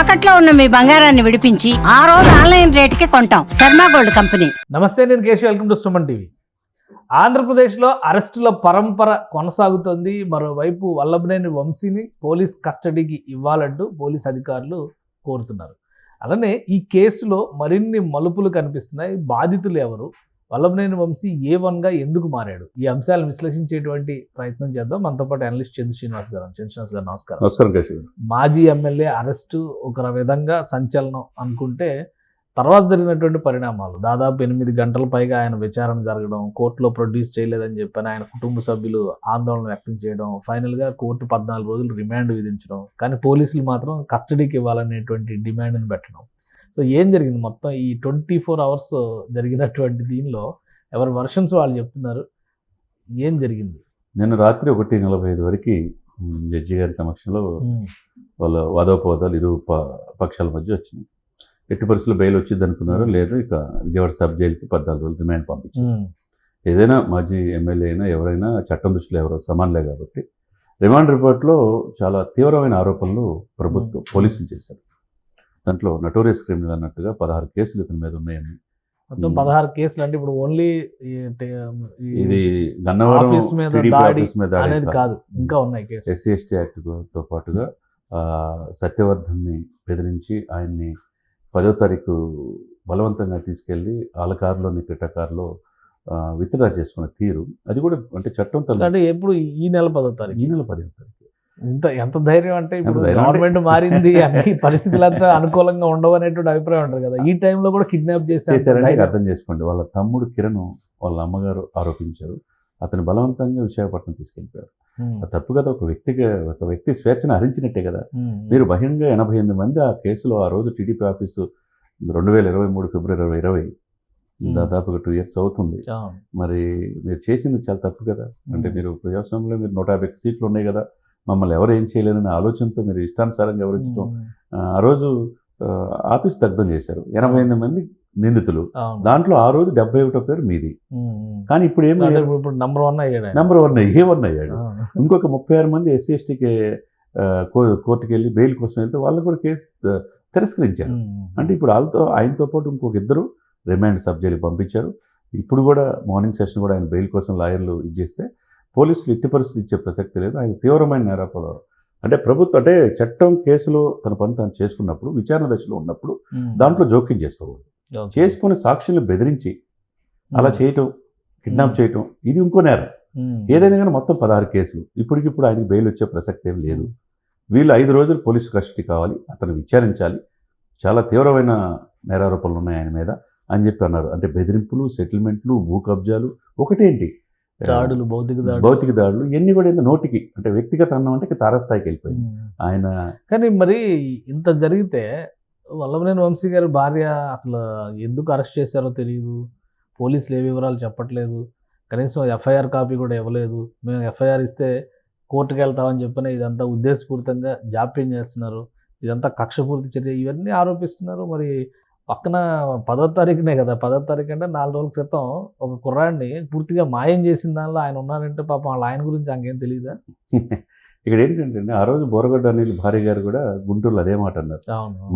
తాకట్లో ఉన్న మీ బంగారాన్ని విడిపించి ఆ రోజు ఆన్లైన్ రేటుకి కొంటాం. Sharma gold company. నమస్తే, నేను Keshav. Welcome to Suman TV. ఆంధ్రప్రదేశ్లో అరెస్టుల పరంపర కొనసాగుతోంది. మరోవైపు వల్లభనేని వంశీని పోలీస్ కస్టడీకి ఇవ్వాలంటూ పోలీస్ అధికారులు కోరుతున్నారు. అలానే ఈ కేసులో మరిన్ని మలుపులు కనిపిస్తున్నాయి. బాధితులు ఎవరు, వల్లభనేని వంశీ A1గా ఎందుకు మారాడు, ఈ అంశాలను విశ్లేషించేటువంటి ప్రయత్నం చేద్దాం. మనతో పాటు అనలిస్ట్ చంద్ర శ్రీనివాస్ గారు. చంద్ర శ్రీనివాస్ గారు నమస్కారం. నమస్కారం కేశవ్. మాజీ ఎమ్మెల్యే అరెస్టు ఒక విధంగా సంచలనం అనుకుంటే, తర్వాత జరిగినటువంటి పరిణామాలు, దాదాపు 8 గంటల పైగా ఆయన విచారణ జరగడం, కోర్టులో ప్రొడ్యూస్ చేయలేదని చెప్పని ఆయన కుటుంబ సభ్యులు ఆందోళన వ్యక్తం చేయడం, ఫైనల్గా కోర్టు 14 రోజులు రిమాండ్ విధించడం, కానీ పోలీసులు మాత్రం కస్టడీకి ఇవ్వాలనేటువంటి డిమాండ్ని పెట్టడం. సో ఏం జరిగింది మొత్తం ఈ 24 అవర్స్ జరిగినటువంటి దీనిలో? ఎవరి వర్షన్స్ వాళ్ళు చెప్తున్నారు. ఏం జరిగింది? నిన్న రాత్రి 1:45 వరకు జడ్జి గారి సమక్షంలో వాళ్ళ వాదోపవాదాలు ఇరు పక్షాల మధ్య వచ్చినాయి. ఎట్టి పరిస్థితుల్లో బెయిల్ వచ్చింది అనుకున్నారు. లేదు, ఇక విజయవాడ సబ్ జైలుకి 14 రోజులు రిమాండ్ పంపించారు. ఏదైనా మాజీ ఎమ్మెల్యే అయినా ఎవరైనా చట్టం దృష్టిలో ఎవరో సమానలే కాబట్టి రిమాండ్ రిపోర్ట్లో చాలా తీవ్రమైన ఆరోపణలు ప్రభుత్వం పోలీసులు చేశారు. దాంట్లో నటోరియస్ క్రిమినల్ అన్నట్టుగా 16 కేసులు ఇతని మీద ఉన్నాయని. మొత్తం 16 కేసులు అంటే ఇప్పుడు ఓన్లీ ఇది గన్నవరం ఆఫీస్ మీద టీడీపీ దాడి ఆఫీస్ మీద అనేది కాదు, ఇంకా ఉన్నాయి కేసులు. SC ST యాక్ట్తో పాటుగా సత్యవర్ధన్ని బెదిరించి ఆయన్ని 10వ తారీఖు బలవంతంగా తీసుకెళ్ళి వాళ్ళ కారులోని పిట్ట కారులో విత్డ్రా చేసుకున్న తీరు, అది కూడా అంటే చట్టం అంటే ఎప్పుడు ఈ నెల 10వ తారీఖు, ఈ నెల 10వ తారీఖు. ఎంత ధైర్యం అంటే ఇప్పుడు గవర్నమెంట్ మారింది, అన్ని పరిస్థితులంతా అనుకూలంగా ఉండవు అనేటువంటి అభిప్రాయం ఉంటుంది కదా. ఈ టైంలో కూడా కిడ్నాప్ చేశారని అర్థం చేసుకోండి. వాళ్ళ తమ్ముడు కిరణ్ వాళ్ళ అమ్మగారు ఆరోపించారు. అతను బలవంతంగా విశాఖపట్నం తీసుకెళ్ళిపోయారు. తప్పు కదా, ఒక వ్యక్తి స్వేచ్ఛను హరించినట్టే కదా. మీరు బహిరంగ 88 మంది ఆ కేసులో ఆ రోజు టీడీపీ ఆఫీసు 2023 ఫిబ్రవరి 20 దాదాపుగా 2 years అవుతుంది. మరి మీరు చేసింది చాలా తప్పు కదా. అంటే మీరు ప్రజాస్వామ్యంలో మీరు 150 సీట్లు ఉన్నాయి కదా, మమ్మల్ని ఎవరు ఏం చేయలేరనే ఆలోచనతో మీరు ఇష్టానుసారంగా వివరించడం. ఆ రోజు ఆఫీస్ దగ్ధం చేశారు. 88 మంది నిందితులు, దాంట్లో ఆ రోజు 71 పేరు మీది. కానీ ఇప్పుడు ఏమి, ఇప్పుడు నంబర్ 1 అయ్యాడు. ఇంకొక 36 మంది SC STకి కోర్టుకి వెళ్ళి బెయిల్ కోసం వెళ్తే వాళ్ళు కూడా కేసు తిరస్కరించారు. అంటే ఇప్పుడు ఆయనతో పాటు ఇంకొక 2 రిమాండ్ సబ్ జైలుకి పంపించారు. ఇప్పుడు కూడా మార్నింగ్ సెషన్ కూడా ఆయన బెయిల్ కోసం లాయర్లు ఇచ్చేస్తే పోలీసులు ఎట్టి పరిస్థితులు ఇచ్చే ప్రసక్తి లేదు. ఆయన తీవ్రమైన నేరాపలు అంటే ప్రభుత్వం అంటే చట్టం కేసులో తన పని తాను చేసుకున్నప్పుడు, విచారణ దశలో ఉన్నప్పుడు దాంట్లో జోక్యం చేసుకోకూడదు. చేసుకుని సాక్షులను బెదిరించి అలా చేయటం, కిడ్నాప్ చేయటం, ఇది ఇంకో నేరం. ఏదైనా కానీ మొత్తం 16 కేసులు. ఇప్పటికిప్పుడు ఆయనకి బెయిల్ వచ్చే ప్రసక్తి ఏం లేదు. వీళ్ళు 5 రోజులు పోలీసు కస్టడీ కావాలి, అతను విచారించాలి, చాలా తీవ్రమైన నేరారోపణలు ఉన్నాయి ఆయన మీద అని చెప్పి అన్నారు. అంటే బెదిరింపులు, సెటిల్మెంట్లు, భూ కబ్జాలు, ఒకటేంటి దాడులు, భౌతిక దాడులు, ఇవన్నీ కూడా నోటికి అంటే వ్యక్తిగత అన్నం అంటే తారస్థాయికి వెళ్ళిపోయింది ఆయన. కానీ మరి ఇంత జరిగితే వల్లభనేని వంశీ గారి భార్య అసలు ఎందుకు అరెస్ట్ చేశారో తెలియదు. పోలీసులు ఏ వివరాలు చెప్పట్లేదు. కనీసం FIR కాపీ కూడా ఇవ్వలేదు. మేము FIR ఇస్తే కోర్టుకు వెళ్తామని చెప్పిన ఇదంతా ఉద్దేశపూరితంగా జాప్యం చేస్తున్నారు, ఇదంతా కక్షపూర్తి చర్య, ఇవన్నీ ఆరోపిస్తున్నారు. మరి పక్కన 10వ తారీఖునే కదా, 10వ తారీఖు అంటే 4 రోజుల క్రితం ఒక కుర్రాడిని పూర్తిగా మాయం చేసిన దానిలో ఆయన ఉన్నారంటే పాపం వాళ్ళ ఆయన గురించి ఆయనకేం తెలియదా? ఇక్కడ ఏంటంటే ఆ రోజు బోరగడ్డ అనిల్ భార్య గారు కూడా గుంటూరులో అదే మాట అన్నారు.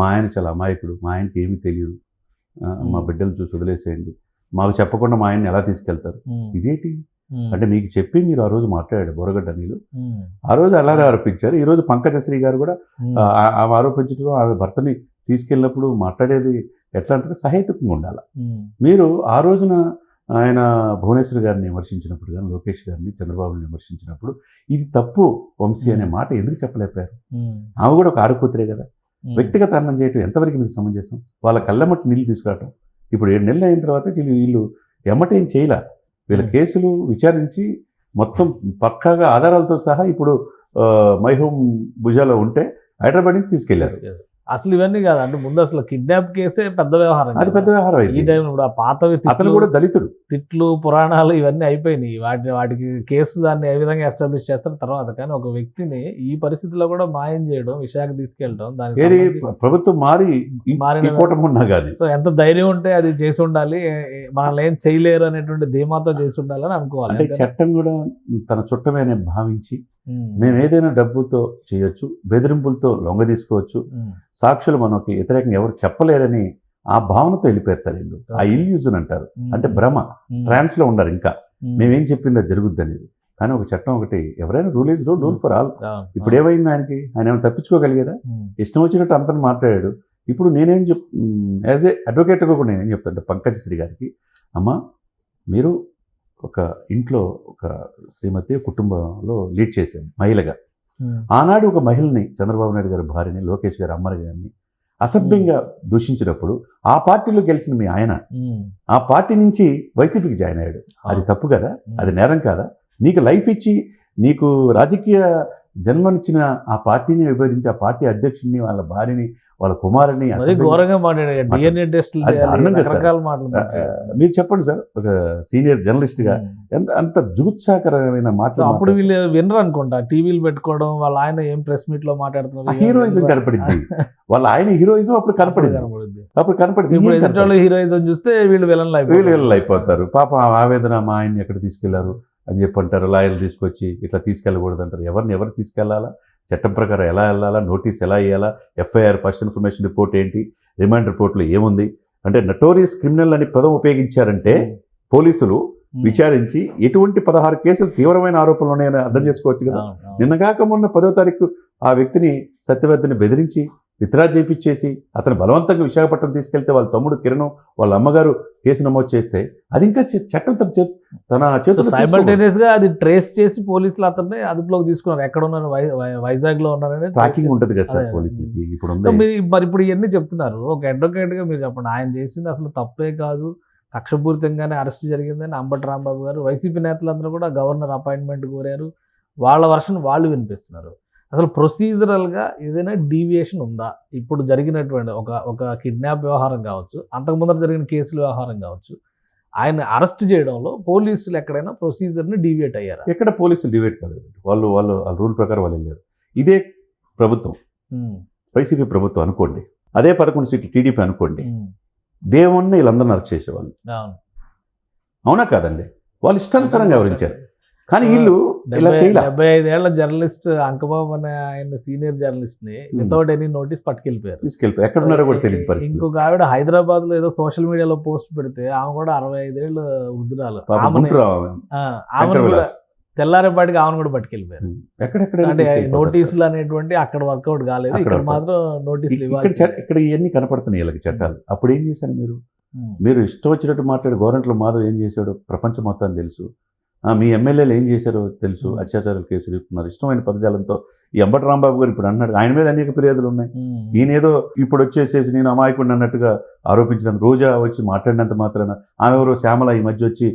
మా ఆయన చాలా అమాయకుడు, మా ఆయనకి ఏమీ తెలియదు, మా బిడ్డలు చూసి వదిలేసేయండి, మాకు చెప్పకుండా మా ఆయన్ని ఎలా తీసుకెళ్తారు, ఇదేంటి అంటే మీకు చెప్పి మీరు ఆ రోజు మాట్లాడాడు బోరగడ్డ అనిల్. ఆ రోజు అలాగే ఆరోపించారు. ఈ రోజు పంకజశ్రీ గారు కూడా ఆమె ఆరోపించడం, ఆమె భర్తని తీసుకెళ్ళినప్పుడు మాట్లాడేది ఎట్లా అంటే సహేతుకంగా ఉండాలి. మీరు ఆ రోజున ఆయన భువనేశ్వర్ గారిని విమర్శించినప్పుడు కానీ, లోకేష్ గారిని, చంద్రబాబుని విమర్శించినప్పుడు ఇది తప్పు వంశీ అనే మాట ఎందుకు చెప్పలేకపోయారు? ఆమె కూడా ఒక ఆడకూతురే కదా. వ్యక్తిగత అన్నం చేయటం ఎంతవరకు మీకు సమంజసం? వాళ్ళ కళ్ళమ్మటి నీళ్ళు తీసుకురావటం. ఇప్పుడు 7 నెలలు అయిన తర్వాత వీళ్ళు ఎమ్మటేం చేయలే. వీళ్ళ కేసులు విచారించి మొత్తం పక్కాగా ఆధారాలతో సహా ఇప్పుడు మైహోమ్ భుజాలో ఉంటే హైదరాబాద్ నుంచి తీసుకెళ్లారు. అసలు ఇవన్నీ కాదు అంటే ముందు అసలు కిడ్నాప్ కేసే పెద్ద వ్యవహారం. అది పెద్ద వ్యవహారం. ఈ టైంలో ఇప్పుడు ఆ పాతవి అతను కూడా దళితుడు, తిట్లు, పురాణాలు ఇవన్నీ అయిపోయినాయి. వాటికి కేసు దాన్ని ఏ విధంగా ఎస్టాబ్లిష్ చేస్తారు తర్వాత. కానీ ఒక వ్యక్తిని ఈ పరిస్థితిలో కూడా మాయం చేయడం, విశాఖ తీసుకెళ్ళడం, దానికి ప్రభుత్వం ఎంత ధైర్యం ఉంటే అది చేసి ఉండాలి, మనల్ని ఏం చేయలేరు అనేటువంటి ధీమాతో చేసి ఉండాలని అనుకోవాలి. అంటే చట్టం కూడా తన చుట్టమే అని భావించి మేము ఏదైనా డబ్బుతో చేయొచ్చు, బెదిరింపులతో లొంగ తీసుకోవచ్చు, సాక్షులు మనకి వ్యతిరేకంగా ఎవరు చెప్పలేరని ఆ భావనతో వెళ్ళిపోయారు సార్ వీళ్ళు. ఆ ఇల్యూజన్ అంటారు, అంటే భ్రమ, ట్రాన్స్లో ఉన్నారు. ఇంకా మేమేం చెప్పింది అది జరుగుద్ది అనేది. కానీ ఒక చట్టం ఒకటి, ఎవరైనా rule is rule for all. ఇప్పుడు ఏమైంది ఆయనకి? ఆయన ఏమైనా తప్పించుకోగలిగాడా? ఇష్టం వచ్చినట్టు అంతని మాట్లాడాడు. ఇప్పుడు నేనేం యాజ్ ఏ అడ్వకేట్గా కూడా నేనేం చెప్తాను పంకజ్ శ్రీ గారికి, అమ్మ మీరు ఒక ఇంట్లో ఒక శ్రీమతి కుటుంబంలో లీడ్ చేశాను మహిళగా. ఆనాడు ఒక మహిళని, చంద్రబాబు నాయుడు గారి భార్యని, లోకేష్ గారి అమ్మని గారిని అసభ్యంగా దూషించినప్పుడు ఆ పార్టీలో గెలిచిన మీ ఆయన ఆ పార్టీ నుంచి వైసీపీకి జాయిన్ అయ్యాడు. అది తప్పు కదా? అది నేరం కాదా? నీకు లైఫ్ ఇచ్చి నీకు రాజకీయ జన్మనిచ్చిన ఆ పార్టీని విభజించి ఆ పార్టీ అధ్యక్షుడిని, వాళ్ళ భార్యని, వాళ్ళ కుమారుని ఘోరంగా మాట్లాడాడు. DNA టెస్టులు మీరు చెప్పండి సార్, ఒక సీనియర్ జర్నలిస్ట్ గా అంత జుగుత్సాకరమైన మాటలు. అప్పుడు వీళ్ళు వినరు అనుకుంటా, టీవీలు పెట్టుకోవడం, వాళ్ళ ఆయన ఏం ప్రెస్ మీట్ లో మాట్లాడుతున్నారు, హీరోయిజం కనపడింది. వాళ్ళ ఆయన హీరోయిజం అప్పుడు కనపడింది. హీరోయిజం చూస్తే వీళ్ళు విలన్లు అయిపోతారు. పాప ఆవేదన, మా ఆయన్ని ఎక్కడ తీసుకెళ్లారు అని చెప్పి అంటారు. లాయర్లు తీసుకొచ్చి ఇట్లా తీసుకెళ్ళకూడదు అంటారు. ఎవరు తీసుకెళ్లాలా, చట్టం ప్రకారం ఎలా వెళ్ళాలా, నోటీస్ ఎలా ఇవ్వాలా, ఎఫ్ఐఆర్ ఫస్ట్ ఇన్ఫర్మేషన్ రిపోర్ట్ ఏంటి, రిమాండ్ రిపోర్ట్లో ఏముంది అంటే నటోరియస్ క్రిమినల్ అని పదం ఉపయోగించారంటే పోలీసులు విచారించి ఎటువంటి 16 కేసులు తీవ్రమైన ఆరోపణలు ఉన్నాయని అర్థం చేసుకోవచ్చు కదా. నిన్నగాక మొన్న 10వ తారీఖు ఆ వ్యక్తిని సత్యవర్ధిని బెదిరించి విత్డ్రా చేయించేసి అతను బలవంతంగా విశాఖపట్నం తీసుకెళ్తే వాళ్ళ తమ్ముడు కిరణ్, వాళ్ళ అమ్మగారు కేసు నమోదు చేస్తే అది ఇంకా చట్టం తన చేతుల్లో సైమల్టేనియస్ గా అది ట్రేస్ చేసి పోలీసులు అతన్ని అదుపులోకి తీసుకున్నారు. ఎక్కడ ఉన్నారు, వైజాగ్ లో ఉన్నారని ట్రాకింగ్ ఉంటుంది కదా సార్ పోలీసులకి. ఇప్పుడు మరి ఇప్పుడు ఇవన్నీ చెప్తున్నారు, ఒక అడ్వకేట్ గా మీరు చెప్పండి, ఆయన చేసింది అసలు తప్పే కాదు, కక్షపూరితంగానే అరెస్ట్ జరిగిందని అంబటి రాంబాబు గారు, వైసీపీ నేతలందరూ కూడా గవర్నర్ అపాయింట్మెంట్ కోరారు, వాళ్ళ వర్షన్ వాళ్ళు వినిపిస్తున్నారు. అసలు ప్రొసీజరల్గా ఏదైనా డీవియేషన్ ఉందా? ఇప్పుడు జరిగినటువంటి ఒక కిడ్నాప్ వ్యవహారం కావచ్చు, అంతకుముందర జరిగిన కేసుల వ్యవహారం కావచ్చు, ఆయన అరెస్ట్ చేయడంలో పోలీసులు ఎక్కడైనా ప్రొసీజర్ని డీవియేట్ అయ్యారా? ఎక్కడ పోలీసులు డీవియేట్ కాలేదు. వాళ్ళు రూల్ ప్రకారం వాళ్ళు వెళ్ళారు. ఇదే ప్రభుత్వం, వైసీపీ ప్రభుత్వం అనుకోండి, అదే 11 సీట్లు టీడీపీ అనుకోండి, దేవుణ్ణి వీళ్ళందరినీ అరెస్ట్ చేసేవాళ్ళు. అవునా కాదండి? వాళ్ళు ఇష్టానుసారంగా వివరించారు. కానీ వీళ్ళు ఇలా చేయాలి. 75 ఏళ్ల జర్నలిస్ట్ అంకబాబు అనే ఆయన సీనియర్ జర్నలిస్ట్ ని వితౌట్ ఎనీ నోటీస్ తీసుకెళ్ళిపోయారు. ఎక్కడ ఉన్నారో కూడా తెలియదు పరిస్థితి. ఇంకొక ఆవిడ హైదరాబాద్ లో ఏదో సోషల్ మీడియాలో పోస్ట్ పెడితే ఆమె కూడా 65 ఏళ్ళు వృద్ధురాలు, ఆమె కూడా తెల్లారేపాటికి ఆమెను కూడా పట్టుకెళ్ళిపోయారు. అంటే నోటీసులు అనేటువంటి అక్కడ వర్కౌట్ కాలేదు, ఇక్కడ మాత్రం నోటీసులు ఇవ్వాలి. ఇక్కడ ఇవన్నీ కనపడుతున్నాయి వీళ్ళకి చట్టాలు. అప్పుడు ఏం చేశారు మీరు ఇష్టం వచ్చినట్టు మాట్లాడి గవర్నమెంట్లో మాధవ్ ఏం చేశాడో ప్రపంచం మొత్తం తెలుసు. మీ ఎమ్మెల్యేలు ఏం చేశారో తెలుసు. అత్యాచారాల కేసులు ఇస్తున్నారు ఇష్టమైన పదజాలంతో. ఈ అంబటి రాంబాబు గారు ఇప్పుడు అన్నాడు, ఆయన మీద అనేక ఫిర్యాదులు ఉన్నాయి. ఈయనేదో ఇప్పుడు వచ్చేసేసి నేను అమాయకుడిని అన్నట్టుగా ఆరోపించినంత, రోజా వచ్చి మాట్లాడినంత మాత్రాన ఆమె ఎవరో శ్యామల ఈ మధ్య వచ్చి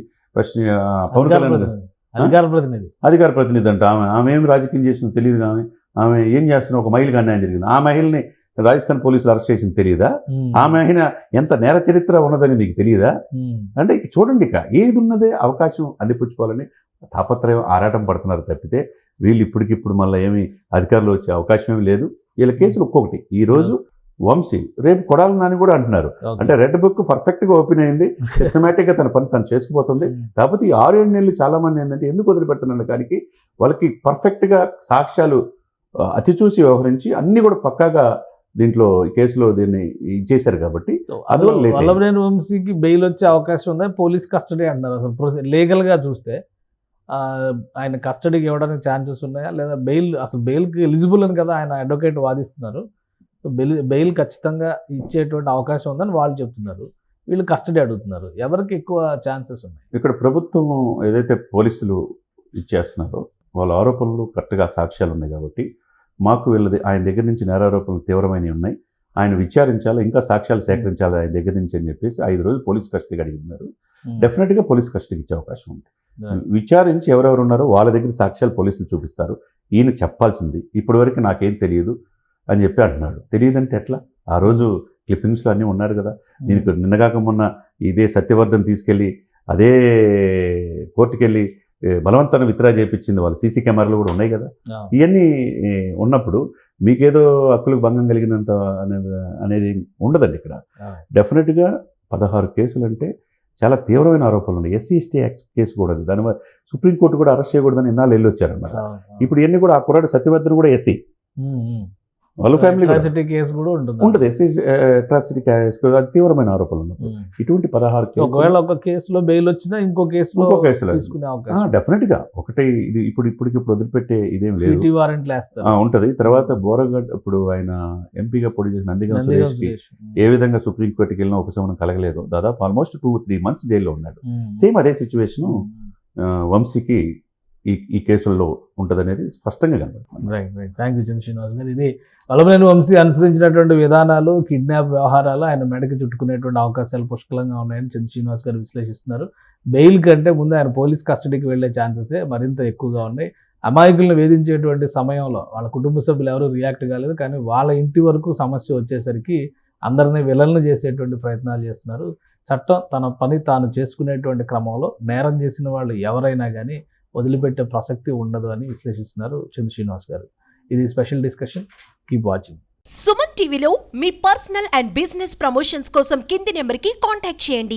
పవన్ కళ్యాణ్ అధికార ప్రతినిధి అంట. ఆమె ఏం రాజకీయం చేసిందో తెలియదు. ఆమె ఏం చేస్తున్నా ఒక మహిళగా అన్యాయం జరిగింది. ఆ మహిళని రాజస్థాన్ పోలీసులు అరెస్ట్ చేసింది తెలియదా? ఆమె అయినా ఎంత నేర చరిత్ర ఉన్నదని మీకు తెలియదా? అంటే చూడండి, ఇక ఏది ఉన్నదే అవకాశం అందిపుచ్చుకోవాలని తాపత్రయం ఆరాటం పడుతున్నారు తప్పితే వీళ్ళు ఇప్పటికిప్పుడు మళ్ళీ ఏమి అధికారులు వచ్చే అవకాశం ఏమి లేదు. వీళ్ళ కేసులు ఒక్కొక్కటి. ఈరోజు వంశీ, రేపు కొడాలి నాని కూడా అంటున్నారు. అంటే రెడ్ బుక్ పర్ఫెక్ట్గా ఓపెన్ అయింది, సిస్టమేటిక్గా తన పని తను చేసుకుపోతుంది. కాకపోతే ఈ 6-7 నెలలు చాలా మంది ఏంటంటే ఎందుకు వదిలిపెడుతున్నారు కానీ వాళ్ళకి పర్ఫెక్ట్గా సాక్ష్యాలు అతిచూసి వ్యవహరించి అన్నీ కూడా పక్కాగా దీంట్లో కేసులో దీన్ని ఇచ్చేశారు కాబట్టి వల్లభనేని వంశీకి బెయిల్ వచ్చే అవకాశం ఉందా? పోలీస్ కస్టడీ అంటున్నారు. అసలు లీగల్గా చూస్తే ఆయన కస్టడీకి ఇవ్వడానికి ఛాన్సెస్ ఉన్నాయా లేదా? అసలు బెయిల్కి ఎలిజిబుల్ అని కదా ఆయన అడ్వకేట్ వాదిస్తున్నారు. బెయిల్ ఖచ్చితంగా ఇచ్చేటువంటి అవకాశం ఉందని వాళ్ళు చెప్తున్నారు, వీళ్ళు కస్టడీ అడుగుతున్నారు. ఎవరికి ఎక్కువ ఛాన్సెస్ ఉన్నాయి? ఇక్కడ ప్రభుత్వం ఏదైతే పోలీసులు ఇచ్చేస్తున్నారో వాళ్ళ ఆరోపణలు కరెక్ట్గా సాక్ష్యాలు ఉన్నాయి కాబట్టి మాకు వీళ్ళది ఆయన దగ్గర నుంచి నేరారోపణలు తీవ్రమైనవి ఉన్నాయి, ఆయన విచారించాలి, ఇంకా సాక్ష్యాలు సేకరించాలి ఆయన దగ్గర నుంచి అని చెప్పేసి 5 రోజులు పోలీస్ కస్టడీకి అడిగినారు. డెఫినెట్గా పోలీస్ కస్టడీకి ఇచ్చే అవకాశం ఉంది. విచారించి ఎవరెవరు ఉన్నారో వాళ్ళ దగ్గర సాక్ష్యాలు పోలీసులు చూపిస్తారు. ఈయన చెప్పాల్సింది ఇప్పటివరకు నాకేం తెలియదు అని చెప్పి అంటున్నాడు. తెలియదంటే ఎట్లా? ఆ రోజు క్లిప్పింగ్స్లో అన్నీ ఉన్నారు కదా. దీనికి నిన్నగాక మొన్న ఇదే సత్యవర్ధన్ తీసుకెళ్ళి అదే కోర్టుకెళ్ళి బలవంతాన్ని విత్డ్రా చేయించింది, వాళ్ళు సీసీ కెమెరాలు కూడా ఉన్నాయి కదా. ఇవన్నీ ఉన్నప్పుడు మీకేదో హక్కులకు భంగం కలిగినంత అనేది ఉండదండి. ఇక్కడ డెఫినెట్గా 16 కేసులు అంటే చాలా తీవ్రమైన ఆరోపణలు ఉన్నాయి. SC/ST యాక్ట్ కేసు కూడా ఉంది. దానివల్ల సుప్రీంకోర్టు కూడా అరెస్ట్ చేయకూడదని ఇన్నాళ్ళు వెళ్ళొచ్చారన్నమాట. ఇప్పుడు ఇవన్నీ కూడా ఆ కుర్రాడు సత్యవర్ధన్ కూడా SC, వాళ్ళ ఫ్యామిలీ అట్రాసిటీ కేసు కూడా ఉంటుంది. ఉంటుంది. అట్రాసిటీ కేసు అది తీవ్రమైన ఆరోపణలు ఉన్నాయి. ఇటువంటి 16 కేసులు ఒకవేళ ఒక కేసులో బెయిల్ వచ్చినా ఇంకో కేసులో తీసుకునే అవకాశం డెఫినెట్ గా ఒకటే. ఇది ఇప్పుడు వదిలిపెట్టే ఇదేం లేదు, పీటీ వారెంట్లు వేస్తారు. ఉంటది. తర్వాత బోరగడ్ ఇప్పుడు ఆయన ఎంపీగా పోటీ చేసిన నందిగం సురేష్కి ఏ విధంగా సుప్రీంకోర్టుకి వెళ్ళినా ఉపశమనం కలగలేదు. దాదాపు ఆల్మోస్ట్ 2-3 months జైల్లో ఉన్నాడు. సేమ్ అదే సిచ్యువేషన్ వంశీకి ఈ కేసుల్లో ఉంటదనేది స్పష్టంగా కనబడుతుంది. రైట్. థ్యాంక్ యూ చంద్ర శ్రీనివాస్ గారు. ఇది వల్లభనేని వంశీ అనుసరించినటువంటి విధానాలు, కిడ్నాప్ వ్యవహారాలు ఆయన మెడకి చుట్టుకునేటువంటి అవకాశాలు పుష్కలంగా ఉన్నాయని చంద్ర శ్రీనివాస్ గారు విశ్లేషిస్తున్నారు. బెయిల్ కంటే ముందు ఆయన పోలీస్ కస్టడీకి వెళ్లే ఛాన్సెసే మరింత ఎక్కువగా ఉన్నాయి. అమాయకులను వేధించేటువంటి సమయంలో వాళ్ళ కుటుంబ సభ్యులు ఎవరు రియాక్ట్ కాలేదు, కానీ వాళ్ళ ఇంటి వరకు సమస్య వచ్చేసరికి అందరినీ విలన్లు చేసేటువంటి ప్రయత్నాలు చేస్తున్నారు. చట్టం తన పని తాను చేసుకునేటువంటి క్రమంలో నేరం చేసిన వాళ్ళు ఎవరైనా కానీ వదిలిపెట్టే ప్రసక్తి ఉండదు అని విశ్లేషిస్తున్నారు చంద్ర శ్రీనివాస్ గారు. ఇది special discussion. Keep watching. Suman టీవీలో మీ పర్సనల్ అండ్ బిజినెస్ ప్రమోషన్స్ కోసం కింది నెంబర్కి కాంటాక్ట్ చేయండి.